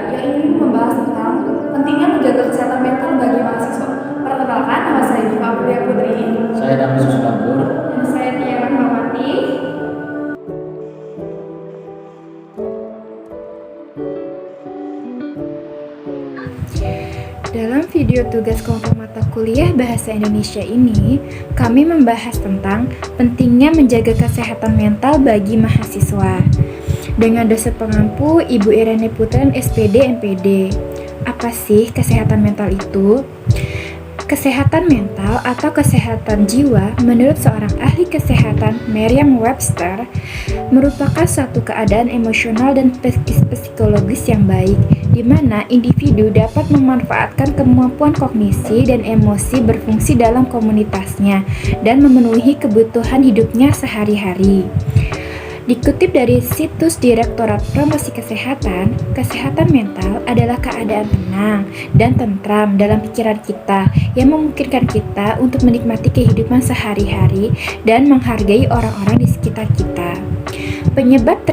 yang ingin membahas tentang pentingnya menjaga kesehatan mental bagi mahasiswa. Perkenalkan, nama saya Diva Aprilia Putri. Saya Damas Suslapur. Dan saya Tia Rahmawati. Dalam video tugas kelompok mata kuliah Bahasa Indonesia ini, kami membahas tentang pentingnya menjaga kesehatan mental bagi mahasiswa. Dengan dosen pengampu Ibu Irene Putran SPD MPD. Apa sih kesehatan mental itu? Kesehatan mental atau kesehatan jiwa menurut seorang ahli kesehatan Merriam-Webster merupakan suatu keadaan emosional dan psikologis yang baik di mana individu dapat memanfaatkan kemampuan kognisi dan emosi berfungsi dalam komunitasnya dan memenuhi kebutuhan hidupnya sehari-hari. Dikutip dari situs Direktorat Promosi Kesehatan, kesehatan mental adalah keadaan tenang dan tentram dalam pikiran kita yang memungkinkan kita untuk menikmati kehidupan sehari-hari dan menghargai orang-orang di sekitar kita. Penyebab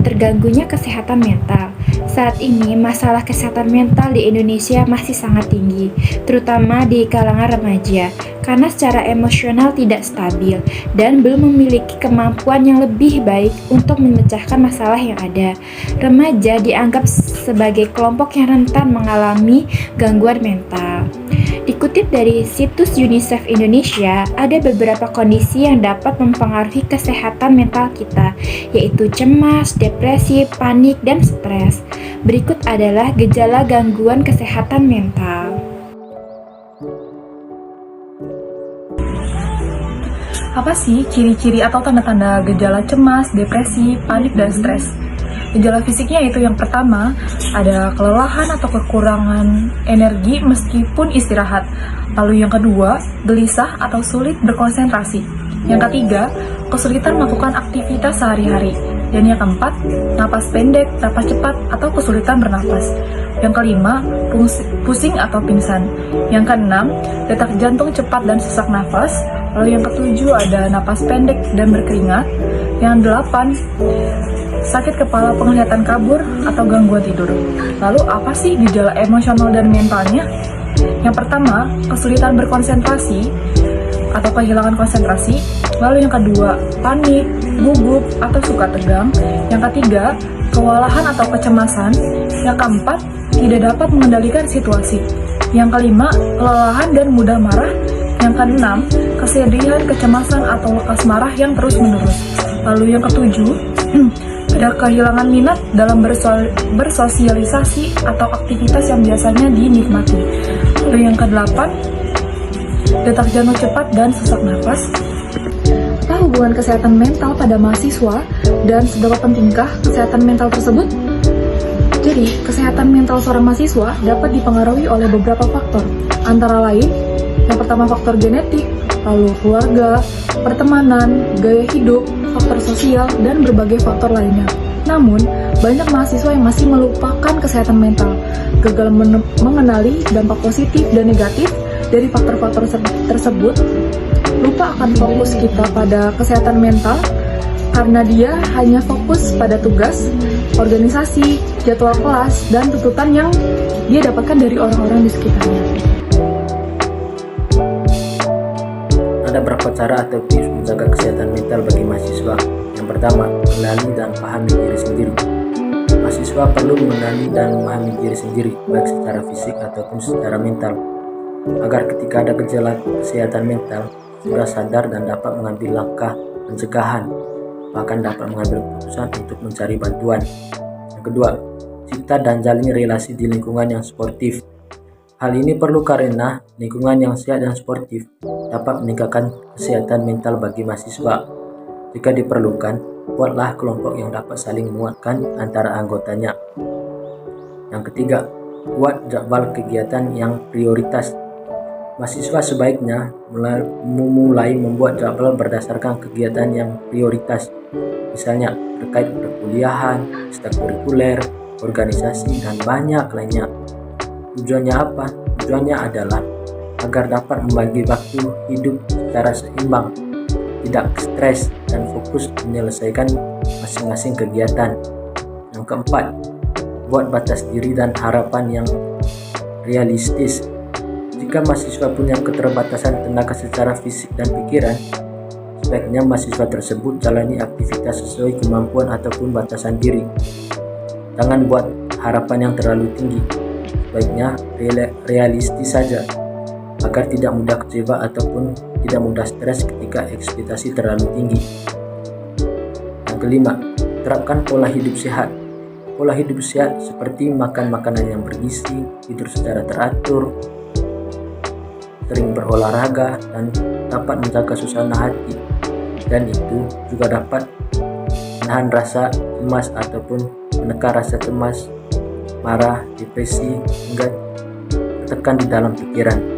terganggunya kesehatan mental. Saat ini, masalah kesehatan mental di Indonesia masih sangat tinggi, terutama di kalangan remaja, karena secara emosional tidak stabil dan belum memiliki kemampuan yang lebih baik untuk memecahkan masalah yang ada. Remaja dianggap sebagai kelompok yang rentan mengalami gangguan mental. Dikutip dari situs UNICEF Indonesia, ada beberapa kondisi yang dapat mempengaruhi kesehatan mental kita, yaitu cemas, depresi, panik, dan stres. Berikut adalah gejala gangguan kesehatan mental. Apa sih ciri-ciri atau tanda-tanda gejala cemas, depresi, panik, dan stres? Gejala fisiknya itu yang pertama, ada kelelahan atau kekurangan energi meskipun istirahat. Lalu yang kedua, gelisah atau sulit berkonsentrasi. Yang ketiga, kesulitan melakukan aktivitas sehari-hari. Dan yang keempat, napas pendek, napas cepat, atau kesulitan bernapas. Yang kelima, pusing atau pingsan. Yang keenam, detak jantung cepat dan sesak nafas. Lalu yang ketujuh, ada napas pendek dan berkeringat. Yang delapan, sakit kepala, penglihatan kabur, atau gangguan tidur. Lalu apa sih gejala emosional dan mentalnya? Yang pertama, kesulitan berkonsentrasi atau kehilangan konsentrasi. Lalu yang kedua, panik, gugup, atau suka tegang. Yang ketiga, kewalahan atau kecemasan. Yang keempat, tidak dapat mengendalikan situasi. Yang kelima, kelelahan dan mudah marah. Yang keenam, kesedihan, kecemasan, atau lekas marah yang terus-menerus. Lalu yang ketujuh, ada kehilangan minat dalam bersosialisasi atau aktivitas yang biasanya dinikmati. Lalu yang kedelapan, detak jantung cepat dan sesak nafas. Apa hubungan kesehatan mental pada mahasiswa dan seberapa pentingkah kesehatan mental tersebut? Jadi, kesehatan mental seorang mahasiswa dapat dipengaruhi oleh beberapa faktor, antara lain, yang pertama faktor genetik, lalu keluarga, pertemanan, gaya hidup, faktor sosial, dan berbagai faktor lainnya. Namun, banyak mahasiswa yang masih melupakan kesehatan mental, gagal mengenali dampak positif dan negatif dari faktor-faktor tersebut, lupa akan fokus kita pada kesehatan mental, karena dia hanya fokus pada tugas, organisasi, jadwal kelas, dan tuntutan yang dia dapatkan dari orang-orang di sekitarnya. Ada beberapa cara atau tips menjaga kesehatan mental bagi mahasiswa. Yang pertama, mengenali dan pahami diri sendiri. Mahasiswa perlu mengenali dan memahami diri sendiri, baik secara fisik ataupun secara mental, agar ketika ada gejala kesehatan mental, sudah sadar dan dapat mengambil langkah pencegahan, bahkan dapat mengambil keputusan untuk mencari bantuan. Yang kedua, cipta dan jalin relasi di lingkungan yang sportif. Hal ini perlu karena lingkungan yang sehat dan sportif dapat meningkatkan kesehatan mental bagi mahasiswa. Jika diperlukan, buatlah kelompok yang dapat saling menguatkan antara anggotanya. Yang ketiga, buat jadwal kegiatan yang prioritas. Mahasiswa sebaiknya mulai membuat jadwal berdasarkan kegiatan yang prioritas, misalnya terkait perkuliahan, ekstrakurikuler, organisasi, dan banyak lainnya. Tujuannya apa? Tujuannya adalah agar dapat membagi waktu hidup secara seimbang, tidak stres, dan fokus menyelesaikan masing-masing kegiatan. Yang keempat, buat batas diri dan harapan yang realistis. Jika mahasiswa punya keterbatasan tenaga secara fisik dan pikiran, sebaiknya mahasiswa tersebut jalani aktivitas sesuai kemampuan ataupun batasan diri. Jangan buat harapan yang terlalu tinggi, sebaiknya realistis saja, agar tidak mudah kecewa ataupun tidak mudah stres ketika ekspektasi terlalu tinggi. Yang kelima, terapkan pola hidup sehat. Pola hidup sehat seperti makan makanan yang bergizi, tidur secara teratur, sering berolahraga, dan dapat menjaga suasana hati. Dan itu juga dapat menahan rasa cemas ataupun menekan rasa cemas, marah, depresi, hingga tertekan di dalam pikiran.